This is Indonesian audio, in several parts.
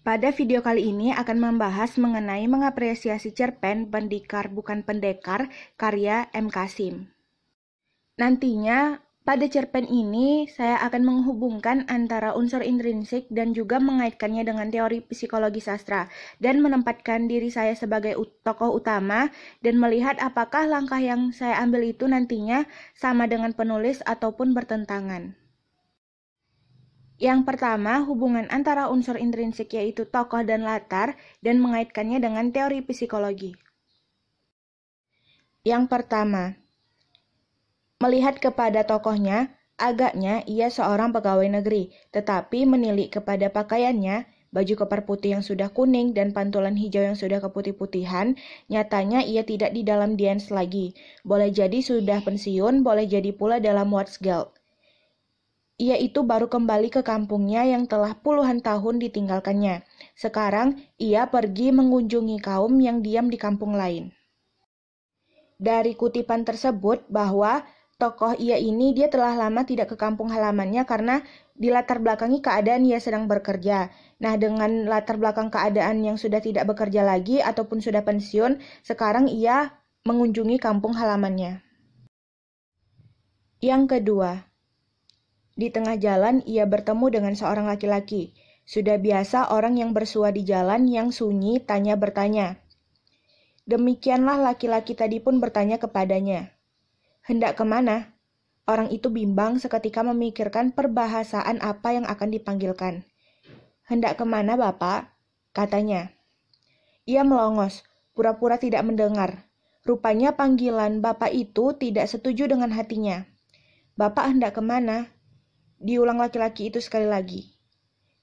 Pada video kali ini akan membahas mengenai mengapresiasi cerpen Pendikar Bukan Pendekar karya M. Kasim. Nantinya pada cerpen ini saya akan menghubungkan antara unsur intrinsik dan juga mengaitkannya dengan teori psikologi sastra dan menempatkan diri saya sebagai tokoh utama dan melihat apakah langkah yang saya ambil itu nantinya sama dengan penulis ataupun bertentangan. Yang pertama, hubungan antara unsur intrinsik yaitu tokoh dan latar dan mengaitkannya dengan teori psikologi. Yang pertama, melihat kepada tokohnya, agaknya ia seorang pegawai negeri, tetapi menilik kepada pakaiannya, baju kepar putih yang sudah kuning dan pantulan hijau yang sudah keputih-putihan, nyatanya ia tidak di dalam Dians lagi. Boleh jadi sudah pensiun, boleh jadi pula dalam Watsguild. Ia itu baru kembali ke kampungnya yang telah puluhan tahun ditinggalkannya. Sekarang ia pergi mengunjungi kaum yang diam di kampung lain. Dari kutipan tersebut bahwa tokoh ia ini dia telah lama tidak ke kampung halamannya karena dilatar belakangi keadaan ia sedang bekerja. Nah, dengan latar belakang keadaan yang sudah tidak bekerja lagi ataupun sudah pensiun, sekarang ia mengunjungi kampung halamannya. Yang kedua, di tengah jalan ia bertemu dengan seorang laki-laki. Sudah biasa orang yang bersua di jalan yang sunyi tanya bertanya. Demikianlah laki-laki tadi pun bertanya kepadanya. Hendak kemana? Orang itu bimbang seketika memikirkan perbahasaan apa yang akan dipanggilkan. Hendak kemana, Bapak? Katanya. Ia melongos, pura-pura tidak mendengar. Rupanya panggilan Bapak itu tidak setuju dengan hatinya. Bapak hendak kemana? Diulang laki-laki itu sekali lagi.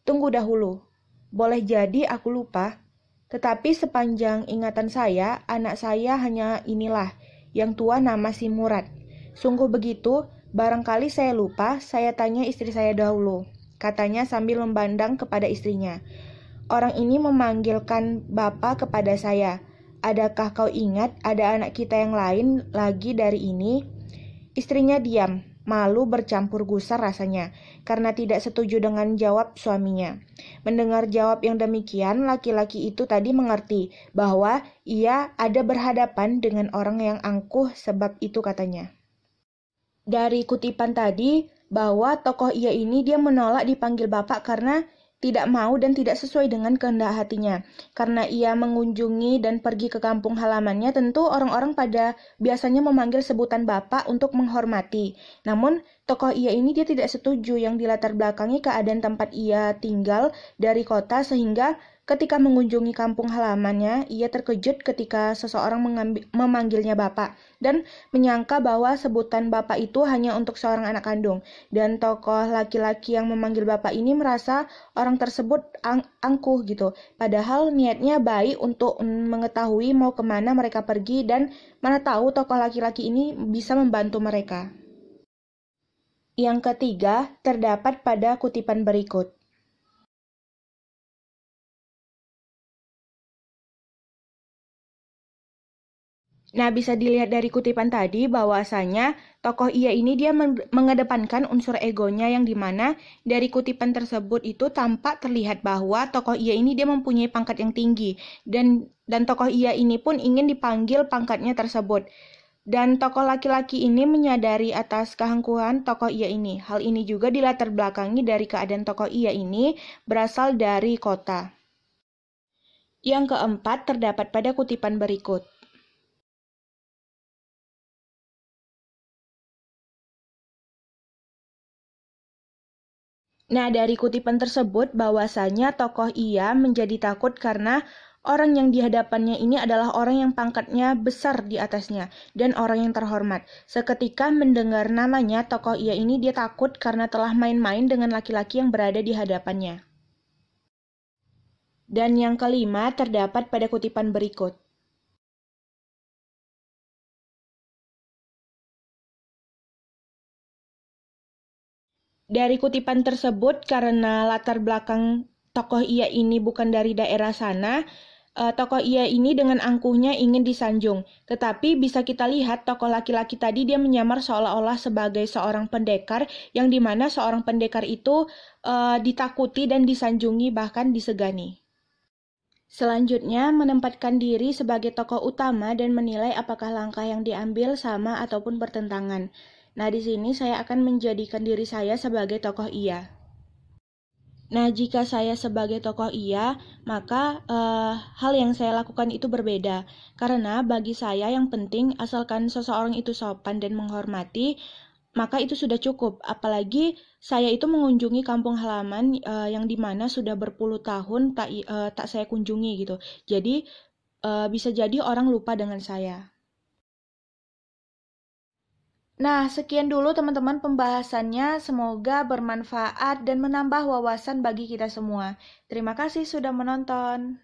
Tunggu dahulu, boleh jadi aku lupa, tetapi sepanjang ingatan saya, anak saya hanya inilah, yang tua nama si Murad. Sungguh begitu, barangkali saya lupa, saya tanya istri saya dahulu, katanya sambil memandang kepada istrinya. Orang ini memanggilkan Bapak kepada saya. Adakah kau ingat ada anak kita yang lain lagi dari ini? Istrinya diam. Malu bercampur gusar rasanya, karena tidak setuju dengan jawab suaminya. Mendengar jawab yang demikian, laki-laki itu tadi mengerti bahwa ia ada berhadapan dengan orang yang angkuh, sebab itu katanya. Dari kutipan tadi, bahwa tokoh ia ini dia menolak dipanggil Bapak karena tidak mau dan tidak sesuai dengan kehendak hatinya. Karena ia mengunjungi dan pergi ke kampung halamannya, tentu orang-orang pada biasanya memanggil sebutan Bapak untuk menghormati. Namun, tokoh ia ini dia tidak setuju yang dilatar belakangi keadaan tempat ia tinggal dari kota sehingga ketika mengunjungi kampung halamannya, ia terkejut ketika seseorang memanggilnya Bapak dan menyangka bahwa sebutan Bapak itu hanya untuk seorang anak kandung. Dan tokoh laki-laki yang memanggil Bapak ini merasa orang tersebut angkuh gitu. Padahal niatnya baik untuk mengetahui mau kemana mereka pergi dan mana tahu tokoh laki-laki ini bisa membantu mereka. Yang ketiga terdapat pada kutipan berikut. Nah, bisa dilihat dari kutipan tadi bahwasanya tokoh ia ini dia mengedepankan unsur egonya yang dimana dari kutipan tersebut itu tampak terlihat bahwa tokoh ia ini dia mempunyai pangkat yang tinggi dan tokoh ia ini pun ingin dipanggil pangkatnya tersebut. Dan tokoh laki-laki ini menyadari atas keangkuhan tokoh ia ini. Hal ini juga dilatar belakangi dari keadaan tokoh ia ini berasal dari kota. Yang keempat terdapat pada kutipan berikut. Nah, dari kutipan tersebut bahwasanya tokoh ia menjadi takut karena orang yang dihadapannya ini adalah orang yang pangkatnya besar di atasnya dan orang yang terhormat. Seketika mendengar namanya, tokoh ia ini dia takut karena telah main-main dengan laki-laki yang berada di hadapannya. Dan yang kelima terdapat pada kutipan berikut. Dari kutipan tersebut, karena latar belakang tokoh ia ini bukan dari daerah sana, tokoh ia ini dengan angkuhnya ingin disanjung. Tetapi bisa kita lihat tokoh laki-laki tadi dia menyamar seolah-olah sebagai seorang pendekar, yang dimana seorang pendekar itu ditakuti dan disanjungi bahkan disegani. Selanjutnya, menempatkan diri sebagai tokoh utama dan menilai apakah langkah yang diambil sama ataupun bertentangan. Nah, di sini saya akan menjadikan diri saya sebagai tokoh iya. Nah, jika saya sebagai tokoh iya, maka hal yang saya lakukan itu berbeda. Karena bagi saya yang penting, asalkan seseorang itu sopan dan menghormati, maka itu sudah cukup. Apalagi saya itu mengunjungi kampung halaman yang dimana sudah berpuluh tahun tak saya kunjungi gitu. Jadi bisa jadi orang lupa dengan saya. Nah, sekian dulu teman-teman pembahasannya. Semoga bermanfaat dan menambah wawasan bagi kita semua. Terima kasih sudah menonton.